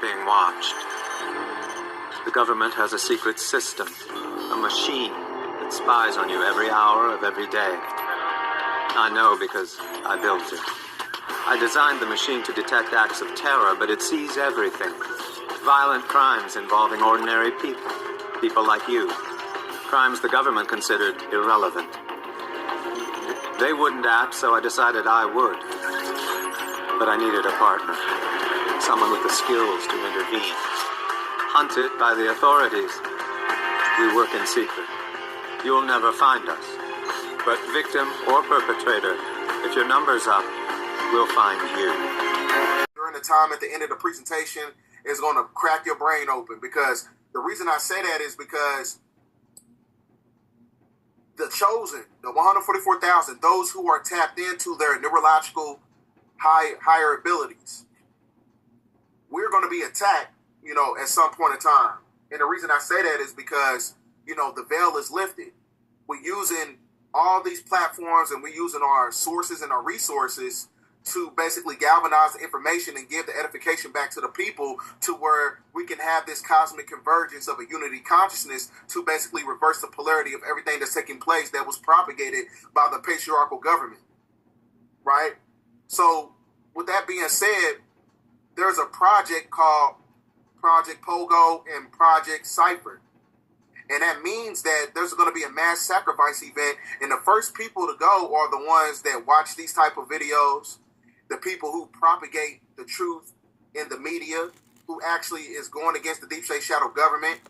being watched. The government has a secret system, a machine that spies on you every hour of every day. I know because I built it. I designed the machine to detect acts of terror, but it sees everything. Violent crimes involving ordinary people, people like you. Crimes the government considered irrelevant. They wouldn't act, so I decided I would. But I needed a partner, someone with the skills to intervene. Hunted by the authorities, we work in secret. You'll never find us. But victim or perpetrator, if your number's up, we'll find you. During the time at the end of the presentation is going to crack your brain open, because the reason I say that is because the chosen, the 144,000, those who are tapped into their neurological higher abilities, we're going to be attacked, at some point in time. And the reason I say that is because, the veil is lifted. We're using all these platforms and we're using our sources and our resources to basically galvanize the information and give the edification back to the people, to where we can have this cosmic convergence of a unity consciousness to basically reverse the polarity of everything that's taking place that was propagated by the patriarchal government, right? So with that being said, there's a project called Project Pogo and Project Cypher. And that means that there's going to be a mass sacrifice event. And the first people to go are the ones that watch these type of videos, the people who propagate the truth in the media, who actually is going against the deep state shadow government.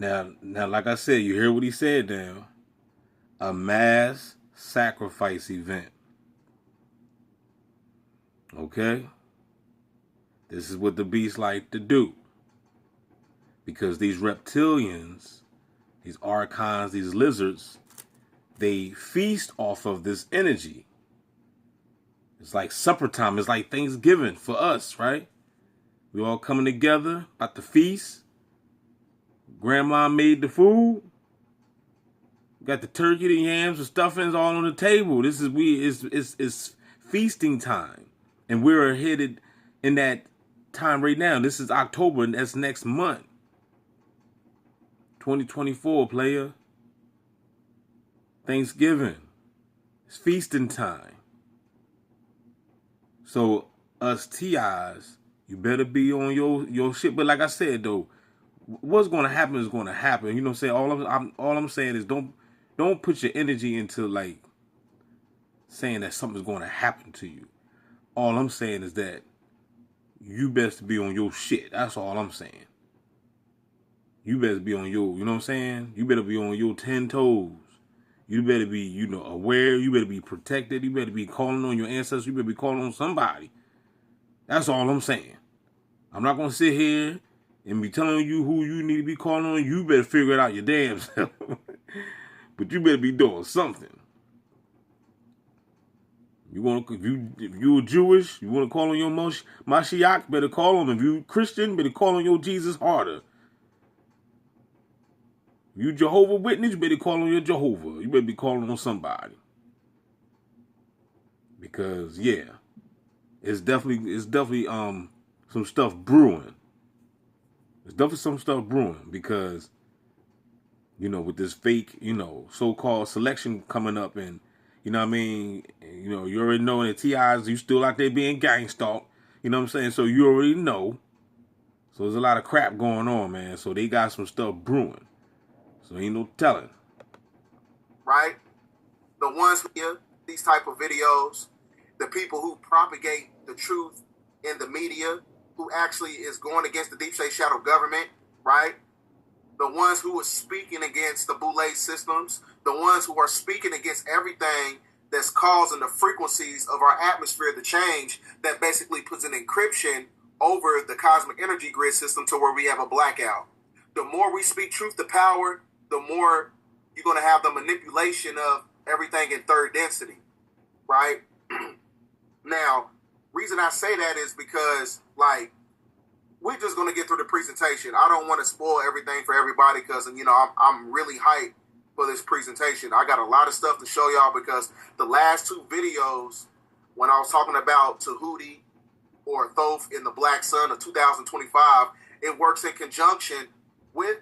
Now, like I said, you hear what he said now. A mass sacrifice event. Okay? This is what the beasts like to do. Because these reptilians, these archons, these lizards, they feast off of this energy. It's like supper time. It's like Thanksgiving for us, right? We all coming together about the feast. Grandma made the food. Got the turkey, the yams, the stuffings all on the table. This is it's feasting time. And we're headed in that time right now. This is October, and that's next month. 2024, player. Thanksgiving. It's feasting time. So us TIs, you better be on your shit. But like I said though, what's gonna happen is gonna happen. You know what I'm saying? All I'm saying is don't put your energy into like saying that something's gonna happen to you. All I'm saying is that you best be on your shit. That's all I'm saying. You better be on your, you know what I'm saying? You better be on your 10 toes. You better be, aware. You better be protected. You better be calling on your ancestors. You better be calling on somebody. That's all I'm saying. I'm not going to sit here and be telling you who you need to be calling on. You better figure it out your damn self. But you better be doing something. If you're Jewish, you want to call on your Mashiach, better call on him. If you Christian, better call on your Jesus harder. You Jehovah Witness, you better call on your Jehovah. You better be calling on somebody. Because yeah, it's definitely some stuff brewing. There's definitely some stuff brewing because with this fake, so-called selection coming up, and you know what I mean, you already know that TIs, you still out there being gang stalked, you know what I'm saying? So you already know. So there's a lot of crap going on, man. So they got some stuff brewing. So ain't no telling. Right? The ones who hear these type of videos, the people who propagate the truth in the media, who actually is going against the deep state shadow government, right? The ones who are speaking against the Boule systems, the ones who are speaking against everything that's causing the frequencies of our atmosphere to change, that basically puts an encryption over the cosmic energy grid system to where we have a blackout. The more we speak truth to power, the more you're going to have the manipulation of everything in third density, right? Now, reason I say that is because, we're just going to get through the presentation. I don't want to spoil everything for everybody because, I'm really hyped for this presentation. I got a lot of stuff to show y'all because the last two videos, when I was talking about Tahuti or Thoth in the Black Sun of 2025, it works in conjunction with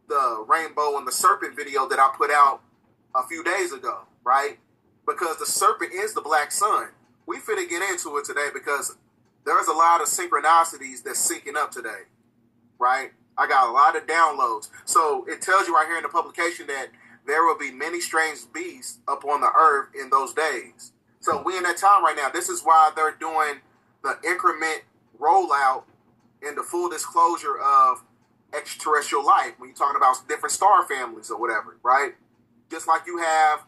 the Rainbow and the Serpent video that I put out a few days ago, right? Because the serpent is the Black Sun. We finna get into it today because there's a lot of synchronicities that's syncing up today, right? I got a lot of downloads. So it tells you right here in the publication that there will be many strange beasts upon the earth in those days. So we in that time right now. This is why they're doing the increment rollout and the full disclosure of extraterrestrial life when you're talking about different star families or whatever, right? Just like you have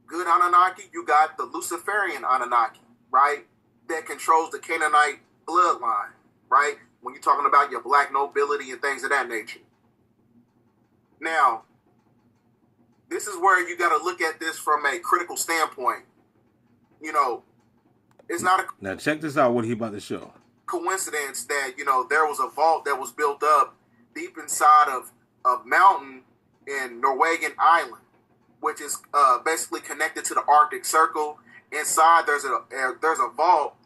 good Anunnaki, you got the Luciferian Anunnaki, right? That controls the Canaanite bloodline, right? When you're talking about your black nobility and things of that nature. Now, this is where you got to look at this from a critical standpoint. You know, it's not a Now check this out, what he about to show. coincidence that, you know, there was a vault that was built up deep inside of a mountain in Norwegian Island, which is basically connected to the Arctic Circle. Inside, there's a vault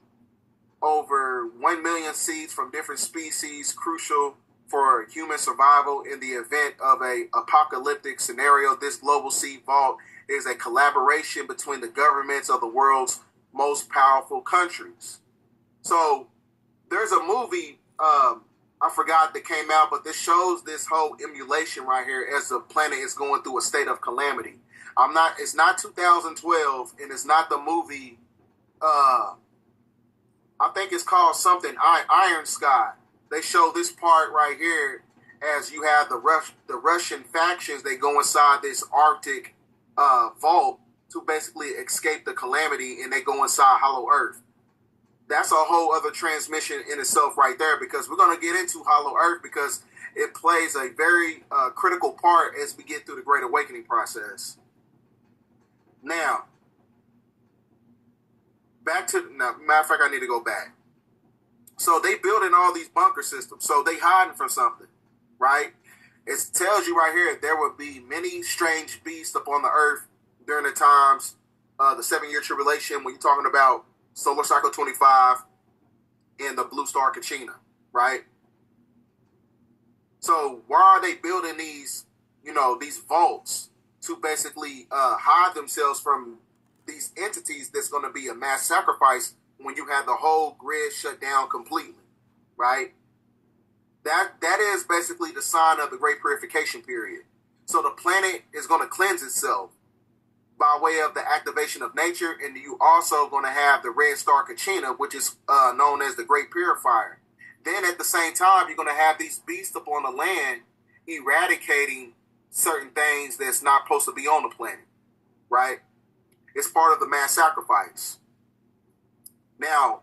over 1 million seeds from different species, crucial for human survival in the event of a apocalyptic scenario. This global seed vault is a collaboration between the governments of the world's most powerful countries. So there's a movie, I forgot that came out, but this shows this whole emulation right here as the planet is going through a state of calamity. It's not 2012, and it's not the movie, I think it's called something, Iron Sky. They show this part right here as you have the Russian factions. They go inside this Arctic vault to basically escape the calamity, and they go inside Hollow Earth. That's a whole other transmission in itself right there, because we're going to get into Hollow Earth because it plays a very critical part as we get through the Great Awakening process. Now, matter of fact, I need to go back. So they building all these bunker systems. So they hiding from something, right? It tells you right here there will be many strange beasts upon the earth during the times, the 7-year tribulation, when you're talking about Solar Cycle 25 and the Blue Star Kachina, right? So why are they building these, these vaults to basically hide themselves from these entities that's going to be a mass sacrifice when you have the whole grid shut down completely, right? That is basically the sign of the Great Purification period. So the planet is going to cleanse itself by way of the activation of nature, and you also going to have the Red Star Kachina, which is known as the Great Purifier. Then at the same time, you're going to have these beasts upon the land eradicating certain things that's not supposed to be on the planet, right? It's part of the mass sacrifice. Now,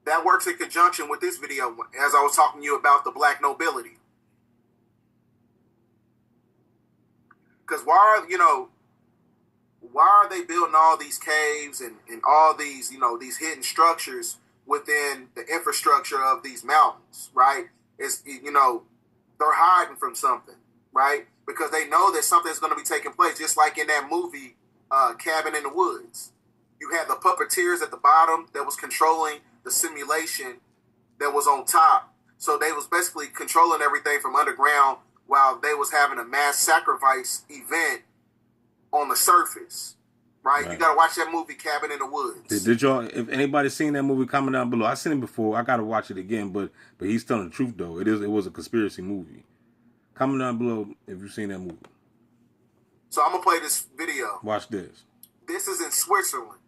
that works in conjunction with this video, as I was talking to you about the black nobility. Because why are they building all these caves and all these, these hidden structures within the infrastructure of these mountains, right? It's, they're hiding from something, right? Because they know that something's going to be taking place, just like in that movie, Cabin in the Woods. You had the puppeteers at the bottom that was controlling the simulation that was on top. So they was basically controlling everything from underground while they was having a mass sacrifice event on the surface, right? You got to watch that movie, Cabin in the Woods. Did y'all, if anybody seen that movie, comment down below. I seen it before. I got to watch it again, but he's telling the truth, though. It was a conspiracy movie. Comment down below if you've seen that movie. So I'm going to play this video. Watch this. This is in Switzerland.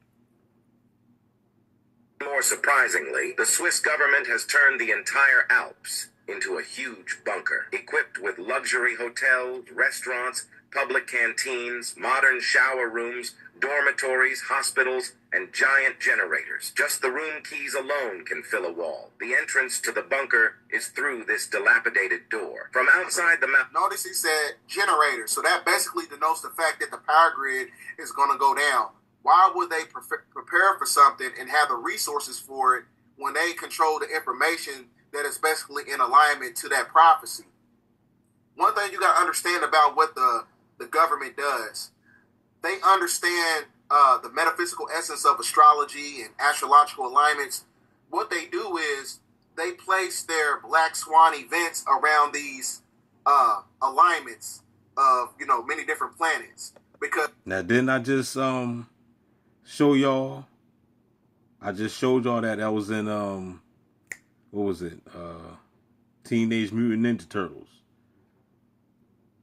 More surprisingly, the Swiss government has turned the entire Alps into a huge bunker, equipped with luxury hotels, restaurants, public canteens, modern shower rooms, dormitories, hospitals, and giant generators. Just the room keys alone can fill a wall. The entrance to the bunker is through this dilapidated door. From outside the mountain... Notice he said generator, so that basically denotes the fact that the power grid is going to go down. Why would they prepare for something and have the resources for it when they control the information that is basically in alignment to that prophecy? One thing you got to understand about what the government does, they understand the metaphysical essence of astrology and astrological alignments. What they do is they place their Black Swan events around these alignments of, you know, many different planets. Because now, didn't I just show y'all? I just showed y'all that was in what was it? Teenage Mutant Ninja Turtles.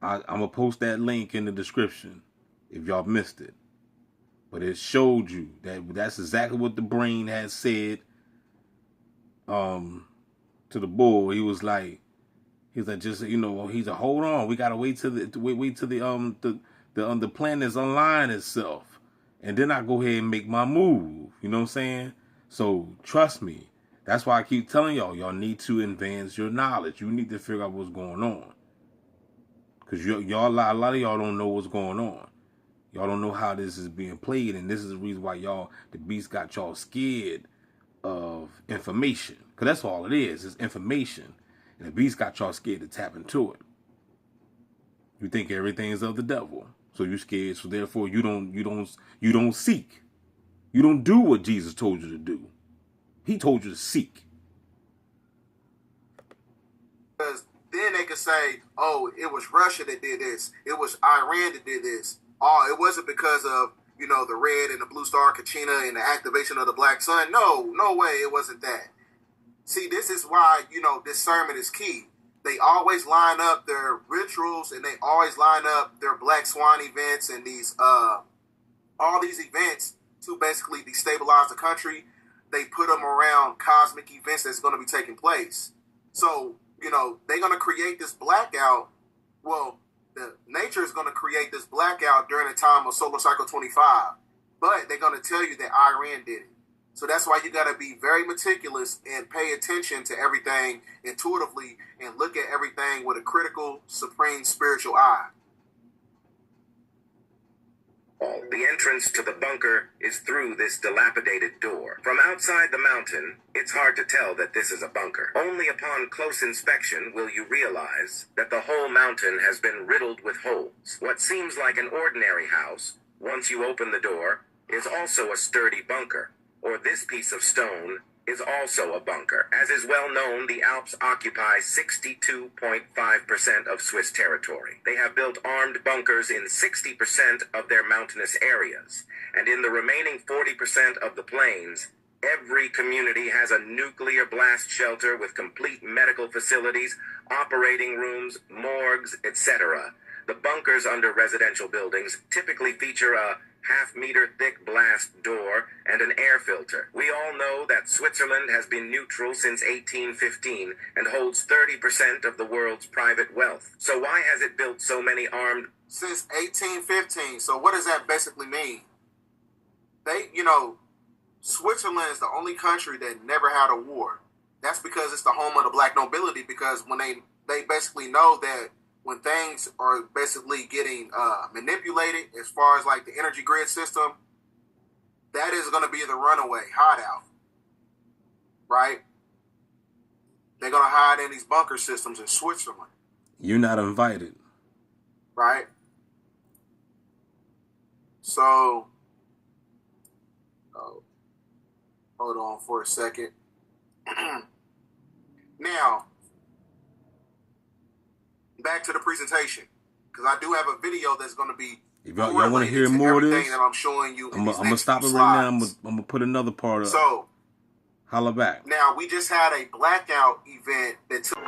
I'm gonna post that link in the description if y'all missed it. But it showed you that's exactly what the brain had said to the bull. He was like, just, you know, he's a hold on. We gotta wait till the planets align itself, and then I go ahead and make my move. You know what I'm saying? So trust me. That's why I keep telling y'all need to advance your knowledge. You need to figure out what's going on, because a lot of y'all don't know what's going on. Y'all don't know how this is being played, and this is the reason why the beast got y'all scared of information. Because that's all it is. It's information. And the beast got y'all scared to tap into it. You think everything is of the devil. So you're scared. So therefore you don't seek. You don't do what Jesus told you to do. He told you to seek. Because then they could say, oh, it was Russia that did this. It was Iran that did this. Oh, it wasn't because of, you know, the red and the blue star Kachina and the activation of the black sun. No way, it wasn't that. See, this is why, you know, discernment is key. They always line up their rituals, and they always line up their Black Swan events and these all these events to basically destabilize the country. They put them around cosmic events that's going to be taking place. So, you know, they're going to create this blackout. Well, the nature is going to create this blackout during the time of solar cycle 25, but they're going to tell you that Iran did it. So that's why you got to be very meticulous and pay attention to everything intuitively and look at everything with a critical, supreme spiritual eye. The entrance to the bunker is through this dilapidated door. From outside the mountain, it's hard to tell that this is a bunker. Only upon close inspection will you realize that the whole mountain has been riddled with holes. What seems like an ordinary house, once you open the door, is also a sturdy bunker. Or this piece of stone is also a bunker. As is well known, the Alps occupy 62.5% of Swiss territory. They have built armed bunkers in 60% of their mountainous areas. And in the remaining 40% of the plains, every community has a nuclear blast shelter with complete medical facilities, operating rooms, morgues, etc. The bunkers under residential buildings typically feature a half-meter thick blast door and an air filter. We all know that Switzerland has been neutral since 1815 and holds 30% of the world's private wealth. So why has it built so many armed... Since 1815. So what does that basically mean? They, you know, Switzerland is the only country that never had a war. That's because it's the home of the black nobility, because when they basically know that when things are basically getting manipulated as far as like the energy grid system, that is going to be the runaway hideout, right? They're going to hide in these bunker systems in Switzerland. You're not invited. Right? So, hold on for a second. Now, back to the presentation, because I do have a video that's going to be. If y'all want to hear more of this, that I'm showing you. I'm gonna stop it right now. I'm gonna put another part up. So, holla back. Now we just had a blackout event that took.